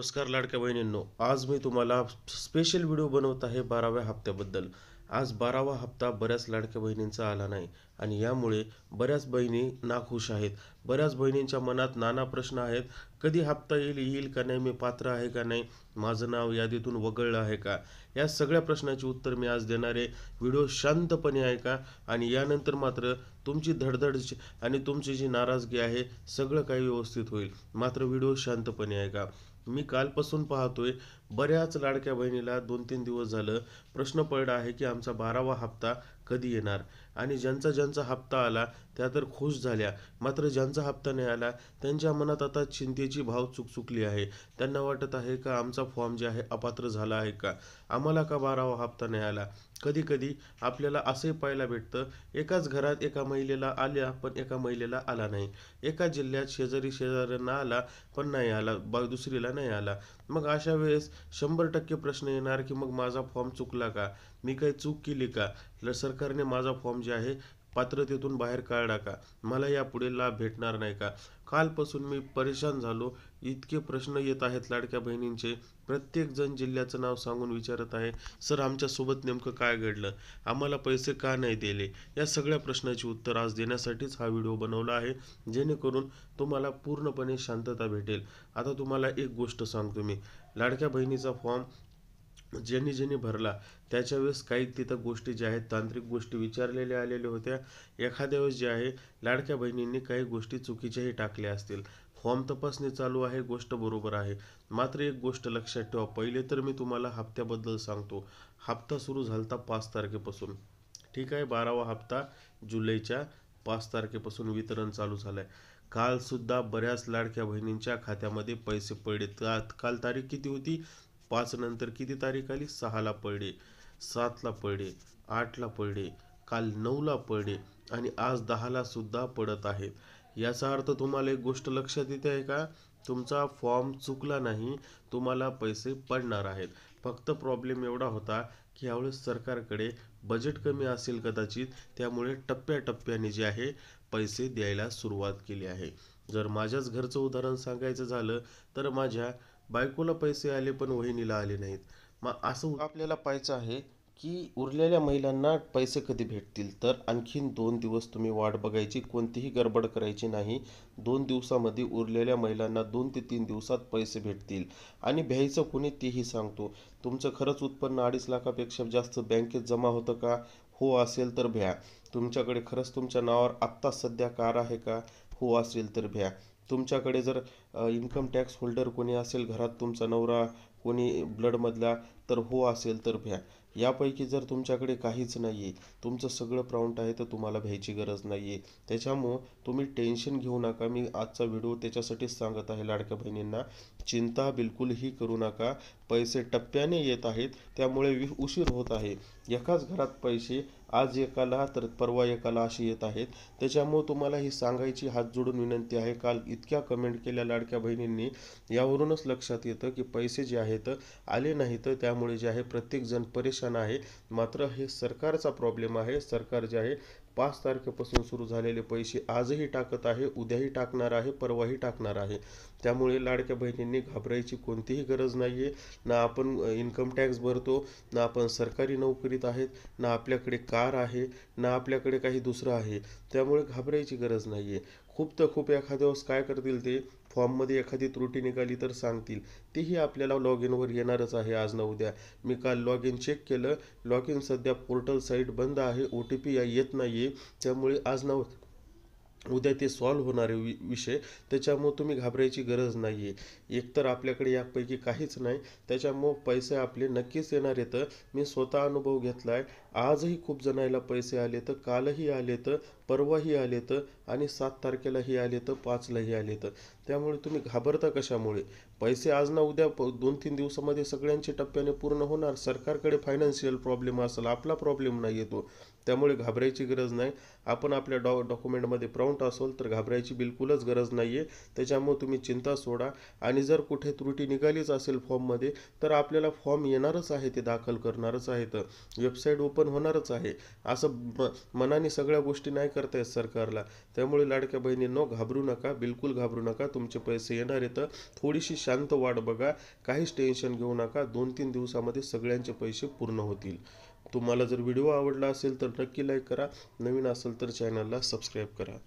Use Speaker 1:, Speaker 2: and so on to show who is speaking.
Speaker 1: नमस्कार लाडक्या बहिणींनो, आज मी तुम्हाला स्पेशल व्हिडिओ बनवत आहे 12व्या हप्त्याबद्दल. आज 12वा हप्ता बऱ्याच लाडक्या बहिणींचा आला नाही आणि यामुळे बऱ्याच बहिणी नाखुश आहेत. बऱ्याच बहिणींच्या मनात नाना प्रश्न आहेत. कधी हप्ता येईल का नाही, मी पात्र आहे का नाही, माझं नाव यादीतून वगळलं आहे का, या सगळ्या प्रश्नाची उत्तर मी आज देणार आहे. व्हिडिओ शांतपणे ऐका आणि यानंतर मात्र तुमची धडधड आणि तुमची जी नाराजगी आहे सगळं काही व्यवस्थित होईल. मात्र व्हिडिओ शांतपणे ऐका. मी कालपासून पाहतोय बऱ्याच लाडक्या बहिणीला 2-3 दिवस झालं प्रश्न पडला आहे की आमचा 12वा हप्ता कधी येणार. आणि ज्यांचा हप्ता आला त्या तर खुश झाल्या, मात्र ज्यांचा हप्ता नाही आला त्यांच्या मनात आता चिंतेची भाव चुकचुकली आहे. त्यांना वाटत आहे का आमचा फॉर्म जे आहे अपात्र झाला आहे का, आम्हाला का 12वा हप्ता नाही आला. कधी कधी आपल्याला असंही पाहायला भेटतं, एकाच घरात एका महिलेला आल्या पण एका महिलेला आला नाही. एका जिल्ह्यात शेजाऱ्यांना आला पण नाही आला, दुसरीला नाही आला. मग अशा वेळेस 100% प्रश्न येणार की मग माझा फॉर्म चुकला का, मी काही चूक केली का, सरकारने माझा फॉर्म जे आहे पात्रतेतून बाहेर काढला का, मला यापुढे लाभ भेटणार नाही का. कालपासून मी परेशान झालो. इतके प्रश्न येत आहेत लाडक्या बहिणींचे. प्रत्येक जण जिल्ह्याचं नाव सांगून विचारत आहे, सर आमच्यासोबत नेमकं काय घडलं, आम्हाला पैसे का नाही दिले. या सगळ्या प्रश्नाची उत्तर आज देण्यासाठीच हा व्हिडिओ बनवला आहे, जेणेकरून तुम्हाला पूर्णपणे शांतता भेटेल. आता तुम्हाला एक गोष्ट सांगतो मी. लाडक्या बहिणीचा फॉर्म ज्यांनी भरला त्याच्या वेळेस काही तिथं गोष्टी ज्या आहेत, तांत्रिक गोष्टी विचारलेल्या आलेल्या होत्या. एखाद्या वेळेस जे आहे लाडक्या बहिणींनी काही गोष्टी चुकीच्याही टाकल्या असतील. फॉर्म तपासणी चालू आहे, गोष्ट बरोबर आहे. मात्र एक गोष्ट लक्षात ठेवा, पहिले तर मी तुम्हाला हप्त्याबद्दल सांगतो. हप्ता सुरू झालता 5 तारखेपासून. ठीक आहे, 12वा हप्ता जुलैच्या 5 तारखेपासून वितरण चालू झालंय. काल सुद्धा बऱ्याच लाडक्या बहिणींच्या खात्यामध्ये पैसे पडले. काल तारीख किती होती, 5 नंतर किती तारीख आली, 6ला पडले, 7ला पडले, 8ला पडले, काल 9ला पडले आणि आज 10ला सुद्धा पडत आहेत. याचा अर्थ तुम्हाला एक गोष्ट लक्षात येते आहे का, तुमचा फॉर्म चुकला नाही, तुम्हाला पैसे पडणार आहेत. फक्त प्रॉब्लेम एवढा होता की यावेळेस सरकारकडे बजेट कमी असेल कदाचित, त्यामुळे टप्प्याटप्प्याने जे आहे पैसे द्यायला सुरुवात केली आहे. जर माझ्याच घरचं उदाहरण सांगायचं झालं तर माझ्या बायकोला पैसे आले पण वहिनीला आले नाहीत. मग असं आपल्याला पाहायचं आहे की उरलेल्या महिलांना पैसे कधी भेटतील. तर आणखीन 2 दिवस तुम्ही वाट बघायची, कोणतीही गडबड करायची नाही. 2 दिवसामध्ये उरलेल्या महिलांना 2 ते 3 दिवसात पैसे भेटतील. आणि भ्यायचं कोणी तेही सांगतो. तुमचं खरंच उत्पन्न 2.5 लाखापेक्षा जास्त बँकेत जमा होतं का, हो असेल तर भ्या. तुमच्याकडे खरंच तुमच्या नावावर आत्ता सध्या कार आहे का, हो असेल तर भ्या. तुमच्याकडे जर इन्कम टॅक्स होल्डर कोणी असेल घरात, तुमचा नवरा कोणी ब्लडमधला, तर हो असेल तर भ्या. यापैकी जर तुमच्याकडे काहीच नाही आहे, तुमचं सगळं प्रॉम्प्ट आहे, तर तुम्हाला भ्यायची गरज नाही आहे. त्याच्यामुळं तुम्ही टेन्शन घेऊ नका. मी आजचा व्हिडिओ त्याच्यासाठीच सांगत आहे लाडक्या बहिणींना. चिंता बिलकुलही करू नका. पैसे टप्प्याने येत आहेत, त्यामुळे उशीर होत आहे. एकाच घरात पैसे आज एकाला तर परवा एकाला असे येत आहेत. त्याच्यामुळे तुम्हाला ही सांगायची हात जोडून विनंती आहे. काल इतक्या कमेंट केल्या लाडक्या बहिणींनी, यावरूनच लक्षात येतं की पैसे जे आहेत आले नाहीत, त्यामुळे जे आहे प्रत्येकजण परेशान आहे. मात्र हे सरकारचा प्रॉब्लेम आहे. सरकार जे आहे 5 तारखेपासून सुरू झालेले पैसे आजही टाकत आहे, उद्याही टाकणार आहे, परवाही टाकणार आहे. त्यामुळे लाडक्या बहिणींनी घाबरायची कोणतीही गरज नाही आहे. ना आपण इन्कम टॅक्स भरतो, ना आपण सरकारी नोकरीत आहेत, ना आपल्याकडे कार आहे, ना आपल्याकडे काही दुसरं आहे. त्यामुळे घाबरायची गरज नाही आहे. खूप तर खूप एखाद्या वेळेस काय करतील ते, फॉर्ममध्ये एखादी त्रुटी निघाली तर सांगतील. तेही आपल्याला लॉग इनवर येणारच आहे आज ना उद्या. मी काल लॉग इन चेक केलं, लॉग इन सध्या पोर्टल साईट बंद आहे, OTP येत नाही आहे. त्यामुळे आज ना उद्या ते सॉल्व्ह होणारे विषय. त्याच्यामुळं तुम्ही घाबरायची गरज नाही आहे. एकतर आपल्याकडे यापैकी काहीच नाही, त्याच्यामुळं पैसे आपले नक्कीच येणार येतं. मी स्वतः अनुभव घेतला आहे. आजही खूप जणायला पैसे आले, तर कालही आले, तर परवाही आले, तर आणि 7 तारखेलाही आले, तर 5लाही आले. तर त्यामुळे तुम्ही घाबरता कशामुळे. पैसे आज ना उद्या 2-3 दिवसामध्ये सगळ्यांचे टप्प्याने पूर्ण होणार. सरकारकडे फायनान्शियल प्रॉब्लेम असेल, आपला प्रॉब्लेम नाही येतो. त्यामुळे घाबरायची गरज नाही. आपण आपल्या डॉक्युमेंटमध्ये प्रॉम्प्ट असेल तर घाबरायची बिलकुलच गरज नाही आहे. त्याच्यामुळे तुम्ही चिंता सोडा. आणि जर कुठे त्रुटी निघालीच असेल फॉर्ममध्ये तर आपल्याला फॉर्म येणारच आहे, ते दाखल करणारच आहेत, वेबसाईट ओपन होणारच आहे. असं मनाने सगळ्या गोष्टी नाही करता येत सरकारला. त्यामुळे लाडक्या बहिणींनो, घाबरू नका, बिलकुल घाबरू नका. तुमचे पैसे येणार आहेत. थोडीशी शांत वाट बघा, काहीच टेन्शन घेऊ नका. 2-3 दिवसामध्ये सगळ्यांचे पैसे पूर्ण होतील. तुम्हाला जर व्हिडिओ आवडला असेल तर नक्की लाईक करा. नवीन असेल तर चॅनलला सबस्क्राईब करा.